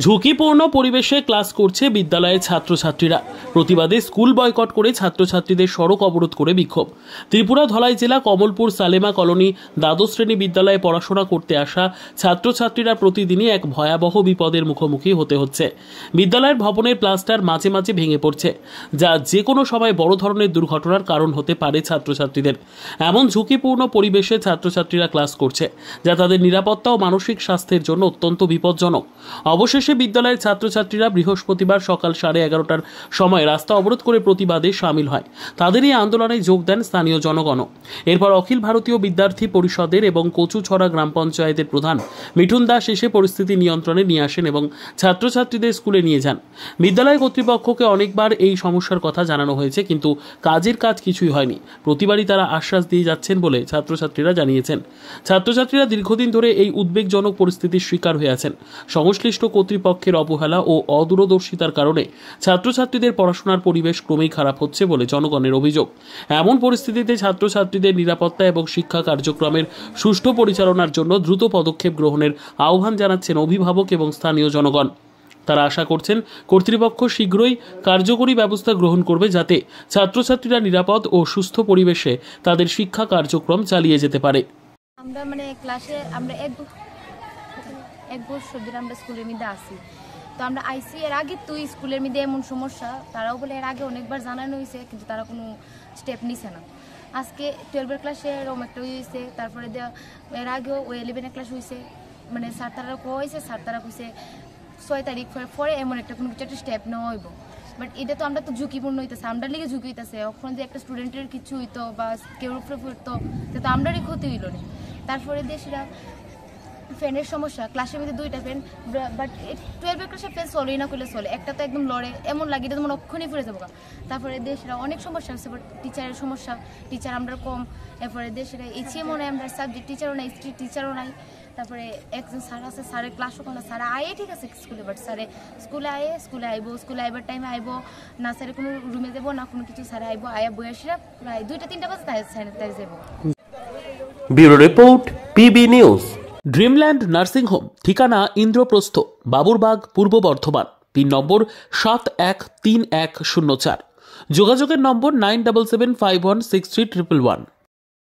ঝুঁকিপূর্ণ পরিবেশে ক্লাস করছে বিদ্যালয়ের ছাত্রছাত্রীরা। প্রতিবাদে স্কুল বয়কট করে ছাত্রছাত্রীদের সড়ক অবরোধ করে বিক্ষোভ। ত্রিপুরা ধলাই জেলা কমলপুর সালেমা কলোনি দ্বাদশ শ্রেণী বিদ্যালয়ে পড়াশোনা করতে আসা ছাত্রছাত্রীরা প্রতিদিনই এক ভয়াবহ বিপদের মুখোমুখি হতে হচ্ছে। বিদ্যালয়ের ভবনের প্লাস্টার মাঝে মাঝে ভেঙে পড়ছে, যা যে কোনো সময় বড় ধরনের দুর্ঘটনার কারণ হতে পারে ছাত্রছাত্রীদের। এমন ঝুঁকিপূর্ণ পরিবেশে ছাত্রছাত্রীরা ক্লাস করছে, যা তাদের নিরাপত্তা ও মানসিক স্বাস্থ্যের জন্য অত্যন্ত বিপজ্জনক। অবশেষে বিদ্যালয়ের ছাত্রছাত্রীরা বৃহস্পতিবার সকাল 11:30টার সময় রাস্তা অবরোধ করে প্রতিবাদে সামিল হয়। তাদের এই আন্দোলনে যোগ দেন স্থানীয় জনগণও। এরপর অখিল ভারতীয় বিদ্যার্থী পরিষদের এবং কচুছড়া গ্রাম পঞ্চায়েতের প্রধান মিঠুন দাস এসে পরিস্থিতি নিয়ন্ত্রণে নিয়ে আসেন এবং ছাত্রছাত্রীদের স্কুলে নিয়ে যান। বিদ্যালয় কর্তৃপক্ষকে অনেকবার এই সমস্যার কথা জানানো হয়েছে, কিন্তু কাজের কাজ কিছুই হয়নি। প্রতিবারই তারা আশ্বাস দিয়ে যাচ্ছেন বলে ছাত্রছাত্রীরা জানিয়েছেন। ছাত্রছাত্রীরা দীর্ঘদিন ধরে এই উদ্বেগজনক পরিস্থিতির শিকার হয়ে আছেন। সংশ্লিষ্ট কর্তৃপক্ষের অবহেলা ও অদূরদর্শিতার কারণে ছাত্রছাত্রীদের পড়াশোনার পরিবেশ ক্রমেই খারাপ হচ্ছে বলে জনগণের অভিযোগ। এমন পরিস্থিতিতে ছাত্রছাত্রীদের নিরাপত্তা এবং শিক্ষা কার্যক্রমের সুষ্ঠু পরিচালনার জন্য দ্রুত পদক্ষেপ গ্রহণের আহ্বান জানাচ্ছেন অভিভাবক এবং স্থানীয় জনগণ। তারা আশা করছেন কর্তৃপক্ষ শীঘ্রই কার্যকরী ব্যবস্থা গ্রহণ করবে, যাতে ছাত্রছাত্রীরা নিরাপদ ও সুস্থ পরিবেশে তাদের শিক্ষা কার্যক্রম চালিয়ে যেতে পারে। আমরা ক্লাসে আমরা এক বছর ধরে আমরা স্কুলের মধ্যে আসি, তো আমরা আইসি এর আগে তুই স্কুলের মধ্যে এমন সমস্যা তারাও বলে এর আগে অনেকবার জানানো হয়েছে, কিন্তু তারা কোনো স্টেপ নিছে না। আজকে 12 ক্লাসে এরকম একটা হয়েছে, তারপরে এর আগেও ওই 11 ক্লাস হয়েছে, স্যার তারা কইছে, স্যার তারা কইছে 6 তারিখ পরে এমন একটা কোনো কিছু একটা স্টেপ নেওয়া হইব। বাট এটা তো আমরা তো ঝুঁকিপূর্ণ হইতেছে, আমরা লিগে ঝুঁকি হইতেছে। এখন যে একটা স্টুডেন্টের কিছু হইতো বা কেউ উপরে পড়তো, তো আমরারই ক্ষতি হইল না। তারপরে দেশরা ফ্যানের সমস্যা, ক্লাসের মধ্যে 2টা ফ্যান, বাট 12 ক্লাসের ফ্যান চলেই না করলে চলে, একটা তো একদম লড়ে এমন লাগে এটা তোমার অক্ষণই পড়ে যাবো। তারপরে দেশরা অনেক সমস্যা আছে, বাট টিচারের সমস্যা, টিচার আমরা কম। এরপরে দেশরা এইচএমও নাই, আমরা সাবজেক্ট টিচারও নাই, স্ট্রিট টিচারও নাই। তারপরে একজন স্যার আছে, স্যারের ক্লাসও কোনো স্যার আয়ে ঠিক আছে স্কুলে, বাট স্যারে স্কুলে আইব, স্কুলে আইবার টাইমে আইব না, স্যারে কোনো রুমে যাবো না কোনো কিছু, স্যারে আইব আয়া বয়সীরা প্রায় 2টা-3টা বাজে তাই যাবো। Bureau report, PB news. Dreamland nursing home, ঠিকানা ইন্দ্রপ্রস্থ, বাবুরবাগ, পূর্ব বর্ধমান। পিন নম্বর 713104। যোগাযোগের নম্বর 9775163111।